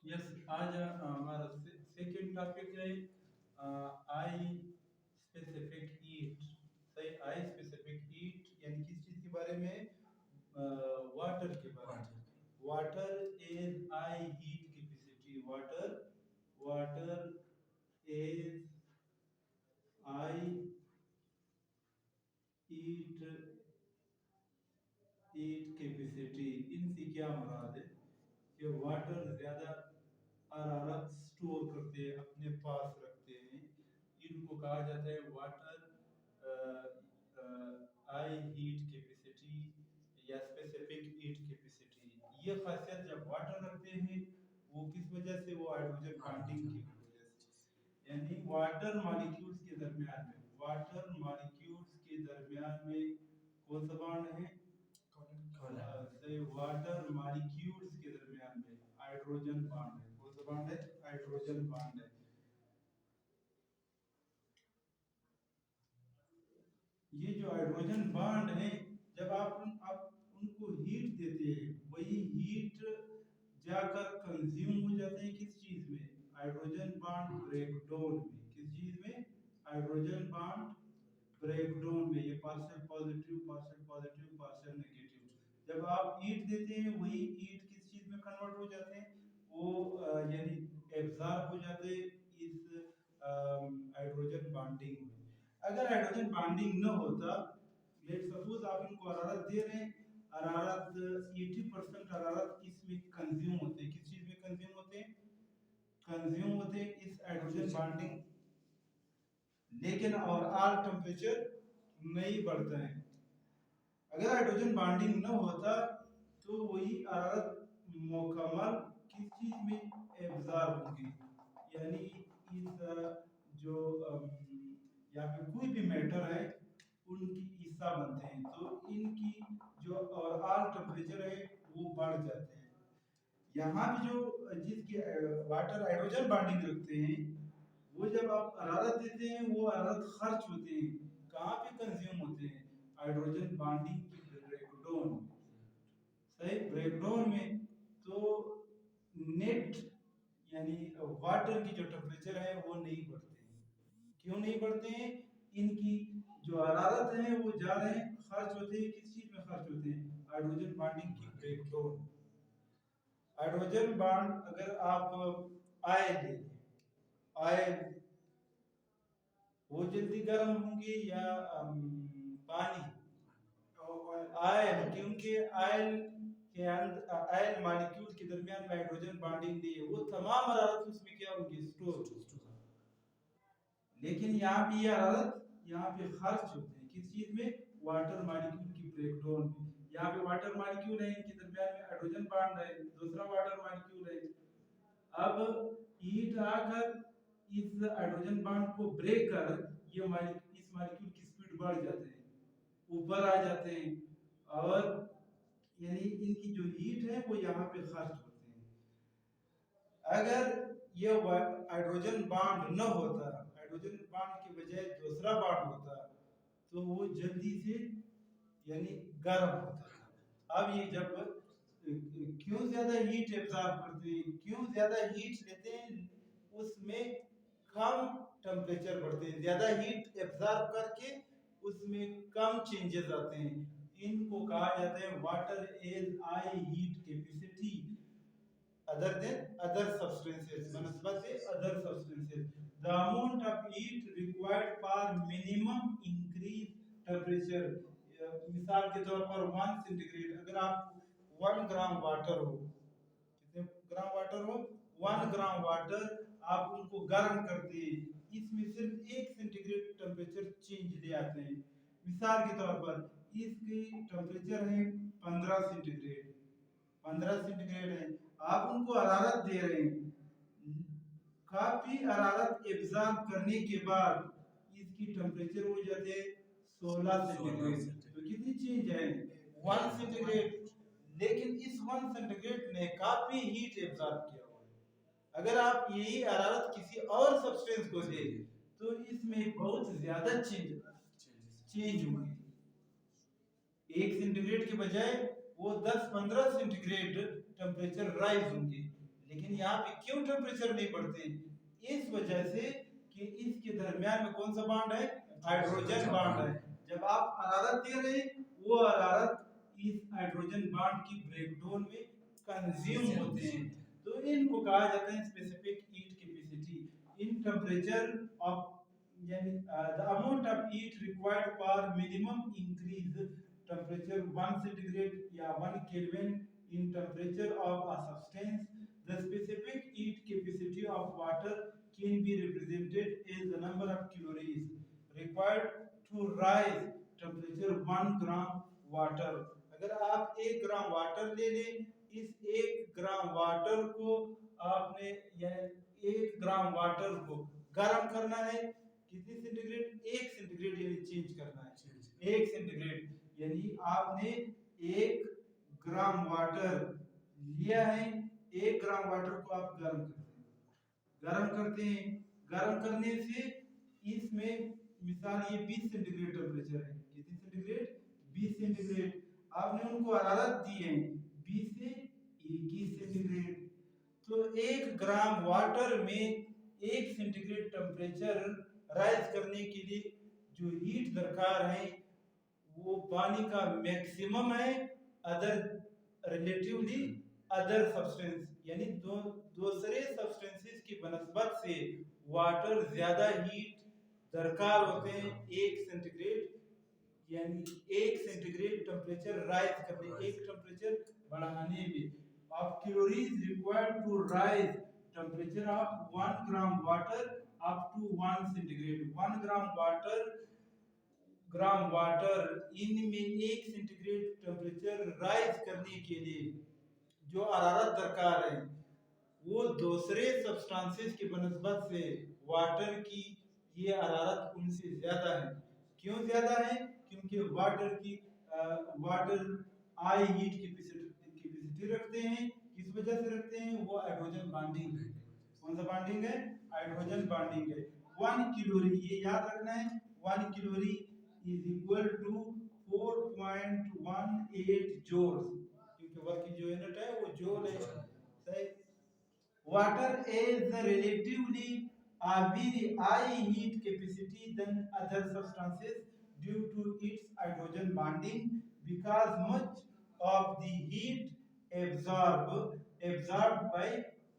Yes, आज हमारा second topic है आई स्पेसिफिक हीट। सही, आई स्पेसिफिक हीट यानी किस चीज के बारे में? वाटर के बारे में। Water is high heat capacity. Water is high heat heat capacity. इनसे क्या मुराद है कि वाटर ज्यादा हरारत स्टोर करते हैं, अपने पास रखते हैं। इनको कहा जाता है वाटर आई हीट कैपेसिटी या स्पेसिफिक हीट कैपेसिटी। ये खासियत जब वाटर रखते हैं वो किस वजह से? वो हाइड्रोजन बॉन्डिंग की वजह से। यानी वाटर मॉलिक्यूल्स के दरमियान में कौन सा बॉन्ड है? से वाटर मॉलिक्यूल्स के दरमियान में हाइड्रोजन बॉन्ड है। कौन सा बॉन्ड है? हाइड्रोजन बॉन्ड है। ये जो हाइड्रोजन बॉन्ड है, जब आप उनको हीट देते हैं, वही हीट जाकर कंज्यूम हो जाते हैं किस चीज में? हाइड्रोजन बॉन्ड ब्रेकडाउन में। किस चीज में? हाइड्रोजन बॉन्ड ब्रेकडाउन में। ये partial positive, partial positive, partial negative. जब आप हीट देते हैं वही हीट किस चीज में कन्वर्ट हो जाते हैं? वो यानी एब्जॉर्ब हो जाते हैं इस हाइड्रोजन बॉन्डिंग में। अगर हाइड्रोजन बॉन्डिंग न होता, लेट सपोज आप इनको हरारत दे रहे हैं, हरारत 80% हरारत इसमें कंज्यूम होते हैं। किस चीज में कंज्यूम होते हैं? कंज्यूम होते हैं इस हाइड्रोजन बॉन्डिंग। लेकिन ओवरऑल टेम्परेचर नहीं बढ़ता है। अगर हाइड्रोजन बॉन्डिंग न होता तो वही हरारत मुकम्मल किस चीज में एब्जॉर्ब होगी, यानी इस जो यहाँ पे कोई भी मैटर है उनकी हिस्सा बनते हैं, तो इनकी जो ओवरऑल टेम्परेचर है वो बढ़ जाते हैं। यहाँ भी जो जिसकी वाटर हाइड्रोजन बॉन्डिंग रखते हैं, वो जब आप हरारत देते हैं वो हरारत खर्च होते हैं। कहाँ पे कंज्यूम होते हैं? हाइड्रोजन बॉन्डिंग की ब्रेकडाउन में। सही, ब्रेकडाउन में। तो नेट यानी वाटर की जो टेम्परेचर है वो नहीं बढ़ते हैं। क्यों नहीं बढ़ते हैं? इनकी जो हरारत है वो जा रहे हैं, खर्च होते हैं। किस चीज में खर्च होते हैं? हाइड्रोजन बॉन्डिंग की ब्रेकडाउन। हाइड्रोजन बॉन्ड अगर आप आयल ले लें, आयल वो जल्दी गर्म होंगे या पानी? आयल, क्योंकि आयल के अंदर आयल मॉलिक्यूल के दरमियान में हाइड्रोजन बॉन्डिंग नहीं है, वो तमाम हरारत उसमें क्या होंगी? स्टोर। लेकिन यहाँ पे ये हरारत यहाँ पे खर्च होते हैं किस चीज में? वाटर मॉलिक्यूल की ब्रेकडाउन में। यहाँ पे वाटर मॉलिक्यूल है, इनके दरमियान में हाइड्रोजन बॉन्ड है, दूसरा वाटर मॉलिक्यूल है। अब हीट आकर इस हाइड्रोजन बॉन्ड को ब्रेक कर ये इस मॉलिक्यूल की स्पीड बढ़ जाते हैं, ऊपर आ जाते हैं, और यानी इनकी जो हीट है वो यहाँ पे खर्च होते हैं। अगर ये हाइड्रोजन बॉन्ड न होता, हाइड्रोजन बॉन्ड की बजाय दूसरा बॉन्ड होता, तो वो जल्दी से यानी गर्म होता। अब ये जब क्यों ज्यादा हीट एब्जॉर्ब करते हैं, क्यों ज्यादा हीट लेते हैं, उसमें कम टेम्परेचर बढ़ते हैं। ज्यादा हीट एब्जॉर्ब करके उसमें कम चेंजेस आते हैं। इनको कहा जाता है water is high heat capacity other than other substances, बनस्पत से other substances. The amount of heat required for minimum increase temperature. मिसाल के तौर पर 1 सेंटीग्रेड, अगर आप 1 ग्राम वाटर हो, कितने ग्राम वाटर हो? 1 ग्राम वाटर आप उनको गर्म करते हैं, इसमें सिर्फ 1 सेंटीग्रेड टेम्परेचर चेंज ले आते हैं। मिसाल के तौर पर इसकी टेम्परेचर है 15 सेंटीग्रेड, 15 सेंटीग्रेड है, आप उनको हरारत दे रहे हैं। काफी हरारत एब्जॉर्ब करने के बाद इसकी टेम्परेचर हो जाते हैं 16 सेंटीग्रेड। तो कितनी चेंज है? 1 सेंटीग्रेड। लेकिन इस 1 सेंटीग्रेड ने काफी हीट एब्जॉर्ब किया हुआ है। अगर आप यही हरारत किसी और सब्सटेंस को दे तो इसमें बहुत ज्यादा चेंज होगी। 1 सेंटीग्रेड के बजाय वो 10-15 सेंटीग्रेड टेम्परेचर राइज होंगे। लेकिन यहाँ पे क्यों टेम्परेचर नहीं बढ़ते? इस वजह से कि इसके दरमियान में कौन सा बॉन्ड है? हाइड्रोजन बॉन्ड है। जब आप हरारत दे रहे हैं, वो हरारत इस हाइड्रोजन बॉन्ड की ब्रेकडाउन में कंज्यूम होते हैं, तो इनको कहा जाता है specific heat capacity. In temperature of यानी the amount of heat required for minimum increase temperature 1 centigrade या 1 Kelvin in temperature of a substance. The specific heat capacity of water can be represented as the number of calories required to rise temperature 1 gram water. अगर आप 1 gram water ले लें, इस 1 gram water को आपने या 1 gram water को गर्म करना है कितनी सेंटीग्रेड? 1 सेंटीग्रेड यानी चेंज करना है 1 सेंटीग्रेड, यानी आपने 1 ग्राम वाटर लिया है, 1 ग्राम वाटर को आप गर्म करते हैं। गर्म करने से इसमें मिसाल ये 20 सेंटीग्रेड टेम्परेचर है, कितनी सेंटीग्रेड? 20 सेंटीग्रेड। आपने उनको हरारत दी है 20 से 21 सेंटीग्रेड, तो 1 ग्राम वाटर में 1 सेंटीग्रेड टेम्परेचर राइज करने के लिए जो हीट दरकार है वो पानी का मैक्सिमम है अदर रिलेटिवली अदर सब्सटेंस, यानी दूसरे सब्सटेंसेस की बनस्बत से वाटर ज्यादा हीट दरकार होते हैं 1 सेंटीग्रेड यानी 1 सेंटीग्रेड टेम्परेचर राइज करने, एक टेम्परेचर बढ़ाने में। of calories required to rise temperature of 1 gram water up to 1 centigrade. 1 gram water इनमें 1 सेंटीग्रेड टेम्परेचर राइज करने के लिए जो हरारत दरकार है वो दूसरे सब्सटेंसेस की बनस्बत से वाटर की ये हरारत उनसे ज्यादा है। क्यों ज्यादा है? क्योंकि वाटर आई हीट कैपेसिटी रखते हैं। किस वजह से रखते हैं? वो हाइड्रोजन बॉन्डिंग है। कौन सा बॉन्डिंग है? हाइड्रोजन बॉन्डिंग है। 1 कैलोरी, ये याद रखना है, 1 calorie is equal to 4.18 joules, क्योंकि वर्क की जो यूनिट है वो जूल है। सही। Water is relatively a very high heat capacity than other substances due to its hydrogen bonding, because much of the heat absorbed by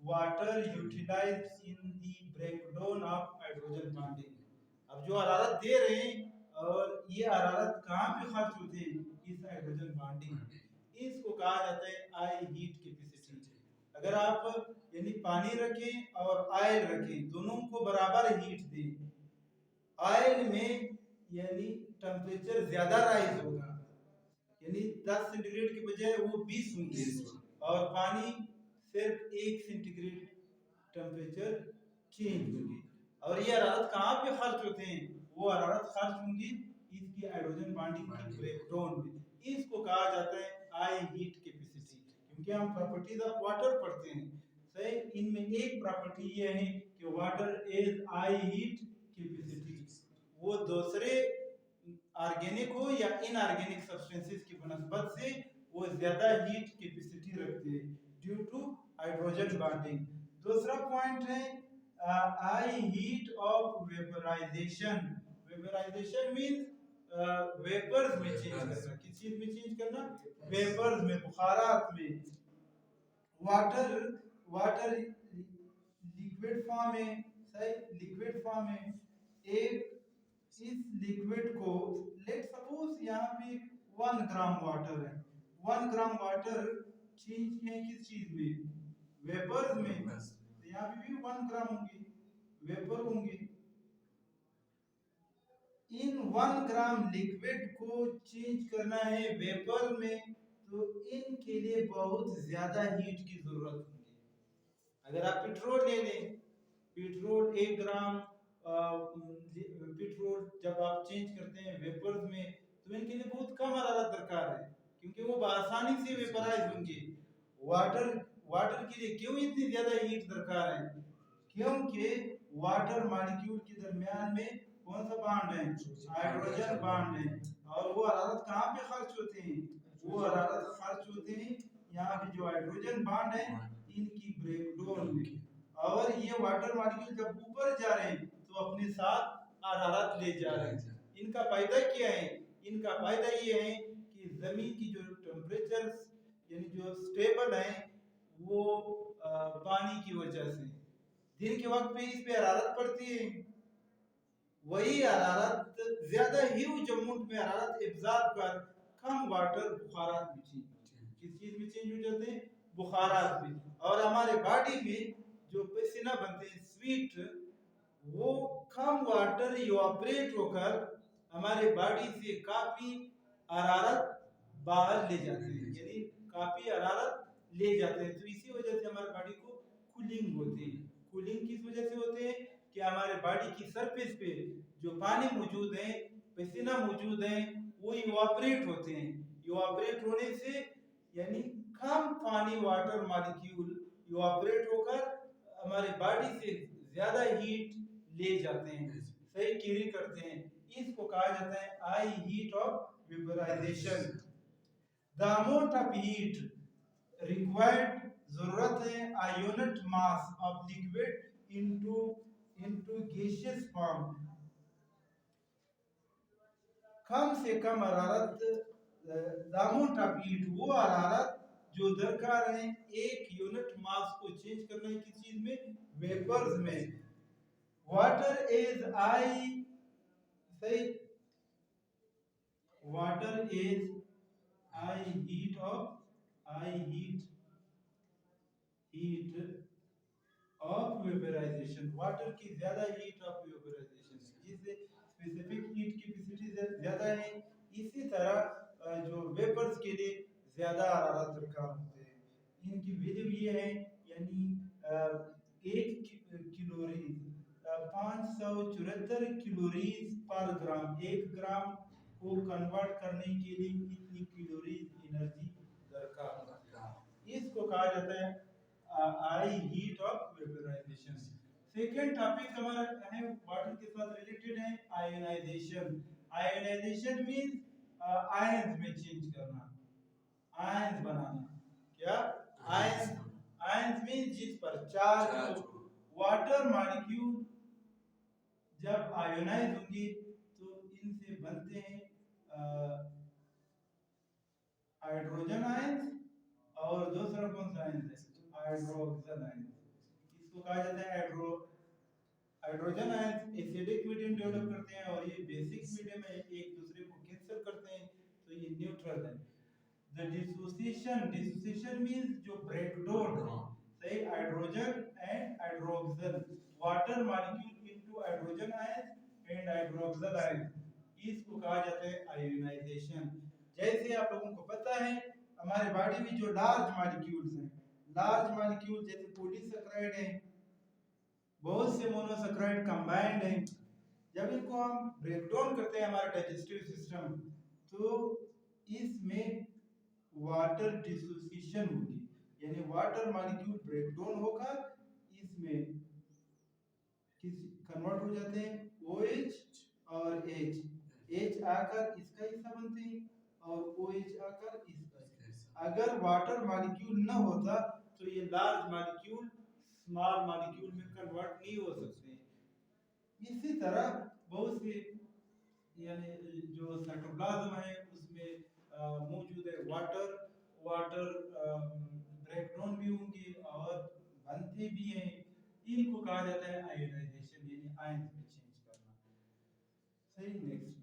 water utilized in the breakdown of hydrogen bonding. अब जो हरारत दे रहे हैं और ये हरारत कहाँ पे खर्च होती है? इस हाइड्रोजन बॉन्डिंग। इसको कहा जाता है हाई हीट कैपेसिटी। अगर आप यानी पानी रखें और ऑयल रखें, दोनों को बराबर हीट दें, ऑयल में यानी टेम्परेचर ज्यादा राइज होगा, यानी 10 सेंटीग्रेड की बजाय वो 20 होंगे, और पानी सिर्फ 1 सेंटीग्रेड टेम्परेचर चेंज होगी। और ये हरारत कहाँ पे खर्च होते हैं? वो हरारत खर्च होंगी इसकी हाइड्रोजन बॉन्डिंग की ब्रेकडाउन में। इसको कहा जाता है हाई हीट कैपेसिटी। क्योंकि हम प्रॉपर्टीज ऑफ वाटर पढ़ते हैं, सही, इनमें एक प्रॉपर्टी ये है कि water is high heat capacity. वो दूसरे ऑर्गेनिक हो या इनऑर्गेनिक सब्सटेंसेस की बनस्बत से वो ज्यादा हीट कैपेसिटी रखते हैं ड्यू टू हाइड्रोजन बॉन्डिंग। दूसरा पॉइंट है high heat of vaporisation. Vaporisation means vapours में चेंज करना। किस चीज में चेंज करना? वेपर्स में, बुखारात में। वाटर लिक्विड फॉर्म में, सही, लिक्विड फॉर्म में एक इस लिक्विड को लेट सपोज यहाँ पे 1 ग्राम वाटर है, 1 ग्राम वाटर चेंज किया किस चीज में? वेपर्स में। तो यहाँ पे भी 1 ग्राम होंगे, वेपर होंगे। इन 1 ग्राम लिक्विड को चेंज करना है वेपर में, तो इनके लिए बहुत ज्यादा हीट की जरूरत होगी। अगर आप पेट्रोल ले लें, पेट्रोल 1 ग्राम पेट्रोल जब आप चेंज करते हैं वेपर्स में, तो इनके लिए बहुत कम हरारत दरकार है, क्योंकि वो आसानी से वेपराइज होंगे। वाटर के लिए क्यों इतनी ज्यादा हीट दरकार है? क्योंकि वाटर मॉलिक्यूल के दरमियान में कौन सा बॉन्ड है? हाइड्रोजन बॉन्ड है। और वो हरारत कहाँ पे खर्च होते हैं? वो हरारत खर्च होते हैं यहाँ पे जो हाइड्रोजन बॉन्ड है इनकी ब्रेकडाउन जून में, और ये वाटर मॉलिक्यूल जब ऊपर जा रहे हैं तो अपने साथ हरारत ले जा रहे हैं। इनका फायदा क्या है? इनका फायदा ये है कि जमीन की जो टेम्परेचर यानी जो स्टेबल है वो पानी की वजह से दिन के वक्त पे इस पे हरारत पड़ती है, वही हरारत ज्यादा ह्यूज अमाउंट में हरारत एब्जॉर्ब कर कम वाटर बुखारात में चेंज, किस चीज में चेंज हो जाते हैं? बुखारात में। और हमारे बॉडी में जो पसीना बनते हैं स्वीट, वो कम वाटर इवापोरेट होकर हमारे बॉडी से काफी हरारत बाहर ले जाते हैं, यानी काफी हरारत ले जाते हैं। तो इसी वजह से हमारे बॉडी को कूलिंग होती है। कूलिंग किस वजह से होते हैं? कि हमारे बॉडी की सरफेस पे जो पानी मौजूद है, पसीना मौजूद है, वो इवापोरेट होते हैं। इवापोरेट होने से यानी कम पानी वाटर मॉलिक्यूल इवापोरेट होकर हमारे बॉडी से ज्यादा हीट ले जाते हैं, सही कैरी करते हैं। इसको कहा जाता है आई heat of vaporisation. The amount of heat required, जरूरत है a unit mass of liquid into gaseous form, कम से कम हरारत, द अमाउंट ऑफ हीट वो हरारत जो दरकार है एक यूनिट मास को चेंज करने की चीज में, वेपर्स में। वाटर इज आई, सही, water is high heat of, high heat of vaporisation. Water की ज्यादा हीट ऑफ वेपराइजेशन, जिससे स्पेसिफिक हीट कैपेसिटी ज्यादा है, इसी तरह जो वेपर्स के लिए ज्यादा हरारत दरकार होते हैं। इनकी वैल्यू ये है, यानी एक किलोरीज 574 किलोरीज पर ग्राम, एक ग्राम को कन्वर्ट करने के लिए कितनी किलोरीज एनर्जी दरकार होती है। इसको कहा जाता है आई heat of vaporisation. Second topic हमारा है वाटर के साथ रिलेटेड है आयोनाइजेशन। आयोनाइजेशन मींस आयंस में चेंज करना, आयंस बनाना। क्या? आयंस। आयंस मींस जिस पर चार्ज हो। वाटर मॉलिक्यूल जब आयोनाइज होंगे तो इनसे बनते हैं हाइड्रोजन आयंस, और दूसरा कौन सा आयंस है? Hydroxyl ions. इसको कहा जाता है hydrogen ions acidic medium develop करते हैं, और ये बेसिक मीडियम है, एक दूसरे को कैंसिल करते हैं, तो ये न्यूट्रल है। द डिसोसिएशन मींस जो ब्रेकडाउन है, सही, hydrogen and hydroxyl, water molecule into hydrogen ions and hydroxyl ions, इसको कहा जाता है आयोनाइजेशन। जैसे आप लोगों को पता है हमारे बॉडी में जो लार्ज मॉलिक्यूल्स हैं, लार्ज मॉलिक्यूल जैसे पॉलीसेकेराइड है, बहुत से मोनोसेकेराइड कंबाइंड हैं, जब इनको हम ब्रेक डाउन करते हैं हमारे डाइजेस्टिव सिस्टम, तो इसमें वाटर डिसोसिएशन होगी, यानी वाटर मॉलिक्यूल ब्रेक डाउन होकर इसमें किस कन्वर्ट हो जाते हैं OH और H, H आकर इसका हिस्सा बनते हैं और OH आकर इसका हिस्सा। अगर वाटर मॉलिक्यूल न होता तो ये लार्ज मॉलिक्यूल स्मॉल मॉलिक्यूल में कन्वर्ट नहीं हो सकते। इसी तरह बहुत से यानी जो साइटोप्लाज्म है उसमें मौजूद है वाटर, वाटर ब्रेकडाउन भी होंगे और बनते भी हैं। इनको कहा जाता है आयोनाइजेशन, यानी आयन में चेंज करना। सही, नेक्स्ट।